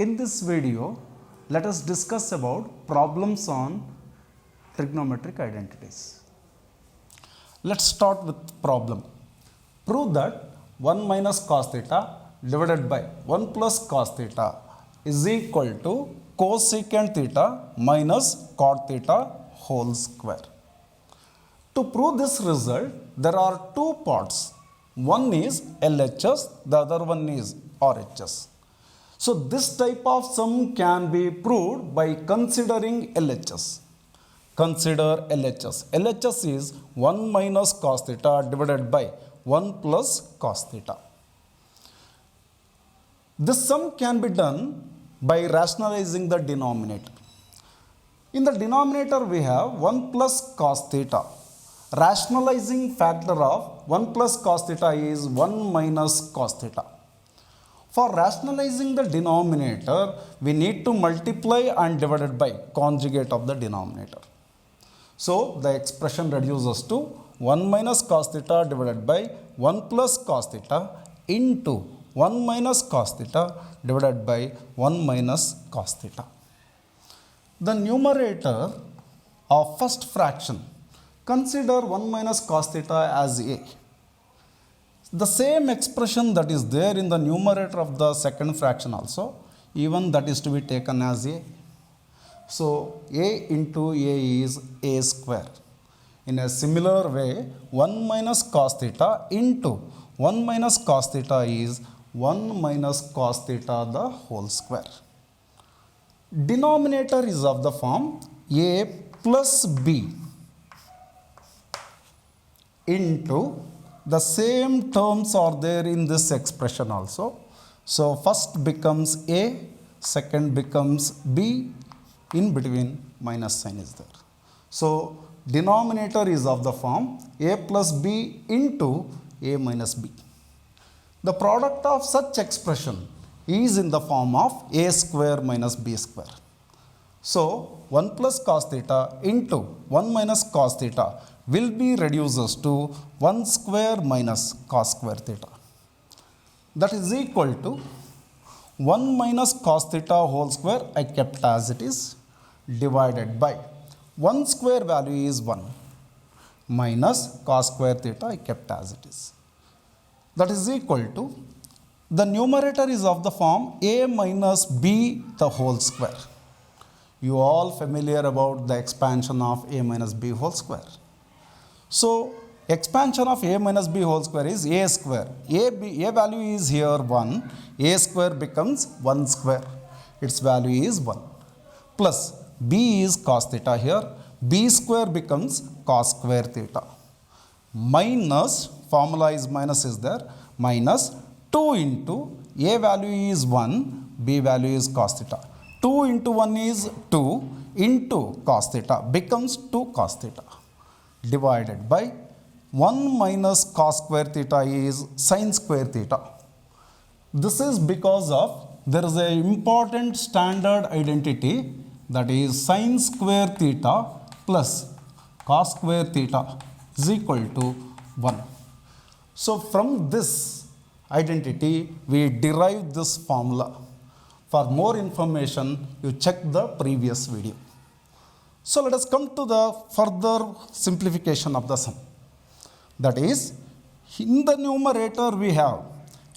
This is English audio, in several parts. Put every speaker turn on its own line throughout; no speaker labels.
In this video, let us discuss about problems on trigonometric identities. Let's start with problem. Prove that 1 minus cos theta divided by 1 plus cos theta is equal to cosecant theta minus cot theta whole square. To prove this result, there are two parts. One is LHS, the other one is RHS. So this type of sum can be proved by considering LHS. Consider LHS. LHS is 1 minus cos theta divided by 1 plus cos theta. This sum can be done by rationalizing the denominator. In the denominator we have 1 plus cos theta. Rationalizing factor of 1 plus cos theta is 1 minus cos theta. For rationalizing the denominator, we need to multiply and divide it by conjugate of the denominator. So, the expression reduces to 1 minus cos theta divided by 1 plus cos theta into 1 minus cos theta divided by 1 minus cos theta. The numerator of first fraction, consider 1 minus cos theta as a. The same expression that is there in the numerator of the second fraction also, even that is to be taken as a. So, a into a is a square. In a similar way, 1 minus cos theta into 1 minus cos theta is 1 minus cos theta the whole square. Denominator is of the form a plus b into the same terms are there in this expression also. So, first becomes a, second becomes b, in between minus sign is there. So, denominator is of the form a plus b into a minus b. The product of such expression is in the form of a square minus b square. So, 1 plus cos theta into 1 minus cos theta will be reduces to 1 square minus cos square theta. That is equal to 1 minus cos theta whole square I kept as it is divided by 1 square value is 1 minus cos square theta I kept as it is. That is equal to, the numerator is of the form a minus b the whole square. You all familiar about the expansion of a minus b whole square. So, expansion of a minus b whole square is a square. A value is here 1. A square becomes 1 square. Its value is 1. Plus b is cos theta here. B square becomes cos square theta. Minus, formula is minus is there. Minus 2 into a value is 1. B value is cos theta. 2 into 1 is 2 into cos theta becomes 2 cos theta. Divided by 1 minus cos square theta is sin square theta. This is because of there is an important standard identity, that is sin square theta plus cos square theta is equal to 1. So, from this identity we derive this formula. For more information, you check the previous video. So, let us come to the further simplification of the sum. That is, in the numerator we have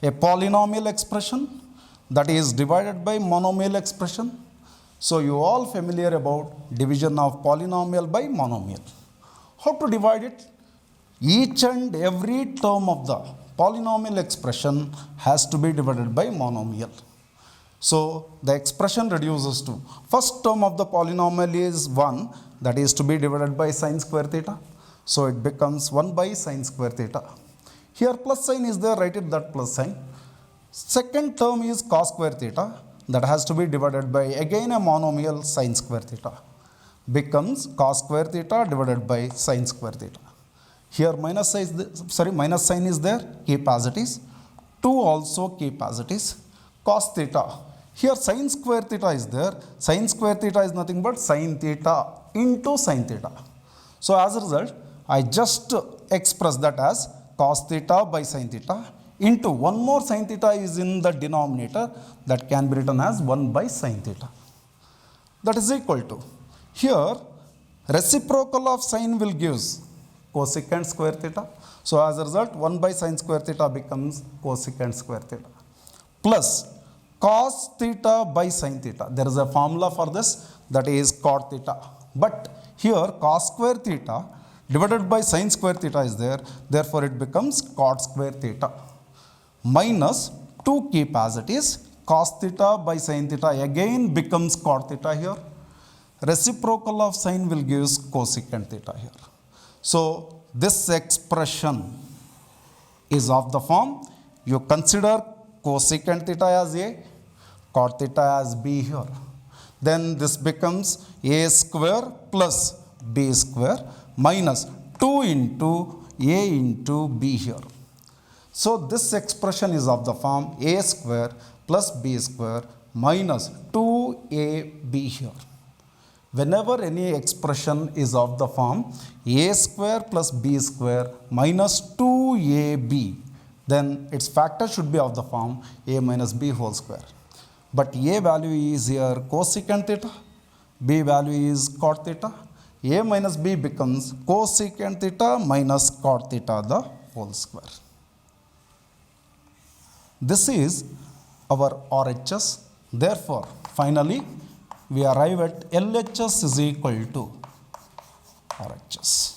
a polynomial expression that is divided by monomial expression. So, you all familiar about division of polynomial by monomial. How to divide it? Each and every term of the polynomial expression has to be divided by monomial. So, the expression reduces to, first term of the polynomial is 1, that is to be divided by sin square theta. So, it becomes 1 by sin square theta. Here plus sign is there, write it that plus sign. Second term is cos square theta, that has to be divided by again a monomial sin square theta. Becomes cos square theta divided by sin square theta. Here minus sign is there, keep as it is. 2 also keep as it is. Cos theta. Here sin square theta is there. Sin square theta is nothing but sin theta into sin theta. So, as a result, I just express that as cos theta by sin theta into one more sin theta is in the denominator, that can be written as 1 by sin theta. That is equal to, here reciprocal of sin will gives cosecant square theta. So as a result 1 by sin square theta becomes cosecant square theta plus cos theta by sin theta. There is a formula for this, that is cot theta. But here cos square theta divided by sin square theta is there, therefore it becomes cot square theta minus 2 keep as it is, cos theta by sin theta again becomes cot theta here. Reciprocal of sin will give cosecant theta here. So this expression is of the form, you consider cosecant theta as A, cot theta as B here. Then this becomes A square plus B square minus 2 into A into B here. So this expression is of the form A square plus B square minus 2AB here. Whenever any expression is of the form A square plus B square minus 2AB, then its factor should be of the form A minus B whole square. But A value is here cosecant theta, B value is cot theta. A minus B becomes cosecant theta minus cot theta the whole square. This is our RHS. Therefore, finally, we arrive at LHS is equal to RHS.